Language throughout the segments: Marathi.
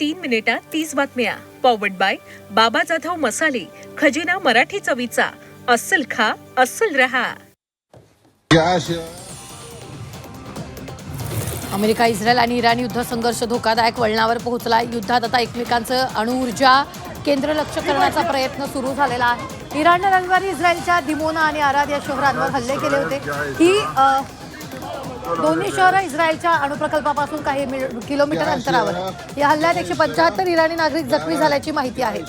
3 मिनिटात 30 बातम्या. पॉवर्ड बाय बाबा जाधव मसाले, खजिना मराठी चवीचा. अस्सल खा, अस्सल रहा. अमेरिका, इस्रायल आणि इराण युद्ध संघर्ष धोकादायक वळणावर पोहोचला. युद्धात आता एकमेकांचं अणुऊर्जा केंद्र लक्ष करण्याचा प्रयत्न सुरू झालेला आहे. इराणने रविवारी इस्रायलच्या दिमोना आणि आराद या शहरांवर हल्ले केले होते. ही दोन्ही शहरं इस्रायलच्या अणुप्रकल्पापासून काही किलोमीटर अंतरावर आहे. या हल्ल्यात 175 इराणी नागरिक जखमी झाल्याची माहिती आहे.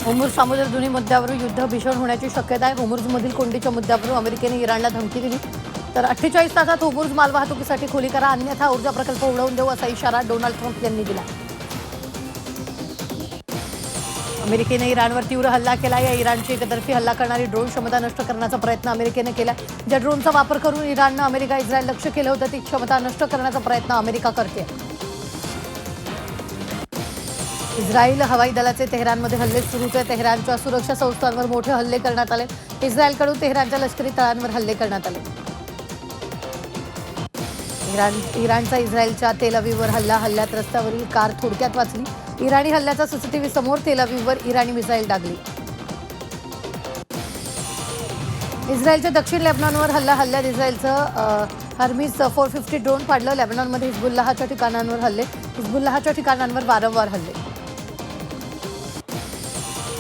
होर्मुझ सामुद्रधुनी मुद्द्यावरून युद्ध भीषण होण्याची शक्यता आहे. होर्मुझमधील कोंडीच्या मुद्द्यावरून अमेरिकेने इराणला धमकी दिली. तर 48 तासात होर्मुझ मालवाहतुकीसाठी खुली करा, अन्यथा ऊर्जा प्रकल्प उडवून देऊ असा इशारा डोनाल्ड ट्रम्प यांनी दिला. अमेरिकेने इराणवर तीव्र हल्ला केला. या इराणची एकतर्फी हल्ला करणारी ड्रोन क्षमता नष्ट करण्याचा प्रयत्न अमेरिकेने केला. ज्या ड्रोनचा वापर करून इराणनं अमेरिका इस्रायल लक्ष केलं होतं ती क्षमता नष्ट करण्याचा प्रयत्न अमेरिका करते. इस्रायल हवाई दलाचे तेहरानमध्ये हल्ले सुरूच आहे. तेहरानच्या सुरक्षा संस्थांवर मोठे हल्ले करण्यात आले. इस्रायलकडून तेहरानच्या लष्करी तळांवर हल्ले करण्यात आले. इराणचा इस्रायलच्या तेल अवीववर हल्ल्यात रस्त्यावरील कार थोडक्यात वाचली. इराणी हल्ल्याचा सीसीटीव्ही समोर. तेल अवीववर इराणी मिसाईल डागली. इस्रायलच्या दक्षिण लेबनॉनवर हल्ल्यात इस्रायलचं हर्मीज 450 ड्रोन पाडलं. लेबनॉनमध्ये हिजबुल्लाहच्या ठिकाणांवर वारंवार हल्ले.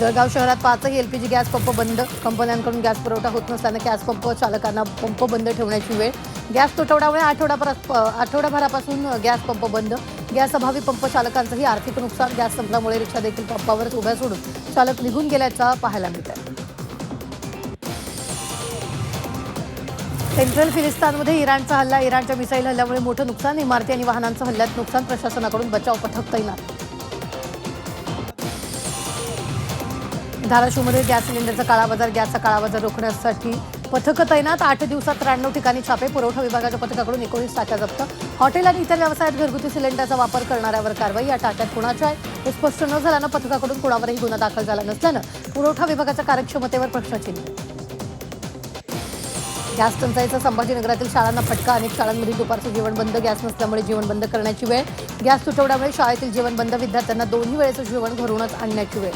जळगाव शहरात 5ही एलपीजी गॅस पंप बंद. कंपन्यांकडून गॅस पुरवठा होत नसल्यानं गॅस पंप चालकांना पंप बंद ठेवण्याची वेळ. गॅस तुटवड्यामुळे आठवडाभरापासून गॅस पंप बंद. गॅस अभावी पंप चालकांचंही आर्थिक नुकसान. गॅस संपल्यामुळे रिक्षा देखील पंपावरच उभ्या सोडून चालक निघून गेल्याचं पाहायला मिळत आहे. सेंट्रल फिलिस्तानमध्ये इराणचा हल्ला. इराणच्या मिसाईल हल्ल्यामुळे मोठं नुकसान. इमारती आणि वाहनांचं हल्ल्यात नुकसान. प्रशासनाकडून बचाव पथक तैनात. धाराशिवमध्ये गॅस सिलेंडरचा काळाबाजार. गॅसचा काळाबाजार रोखण्यासाठी पथकं तैनात. 8 दिवसात 93 ठिकाणी छापे. पुरवठा विभागाच्या पथकाकडून 19 टाक्या जप्त. हॉटेल आणि इतर व्यवसायात घरगुती सिलेंडरचा वापर करणाऱ्यावर कारवाई. या टाक्यात कुणाच्या आहे हे स्पष्ट न झाल्यानं पथकाकडून कुणावरही गुन्हा दाखल झाला नसल्यानं पुरवठा विभागाच्या कार्यक्षमतेवर प्रश्नचिन्ह. गॅस टंचाईचा संभाजीनगरातील शाळांना फटका. अनेक शाळांमधील दुपारचं जेवण बंद. गॅस नसल्यामुळे जेवण बंद करण्याची वेळ. गॅस तुटवड्यामुळे शाळेतील जेवण बंद. विद्यार्थ्यांना दोन्ही वेळेचं जेवण घरूनच आणण्याची वेळ.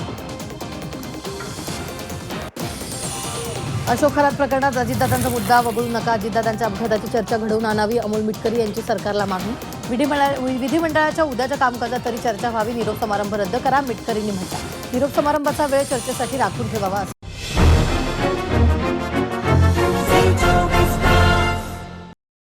अशोक खरात प्रकरणात अजितदादांचा मुद्दा वगळू नका. अजितदादांच्या अपघाताची चर्चा घडवून आणावी. अमोल मिटकरी यांची सरकारला मागणी. विधिमंडळाच्या उद्याच्या कामकाजात तरी चर्चा व्हावी. निरोप समारंभ रद्द करा, मिटकरींनी म्हटलं. निरोप समारंभाचा वेळ चर्चेसाठी राखून ठेवावा.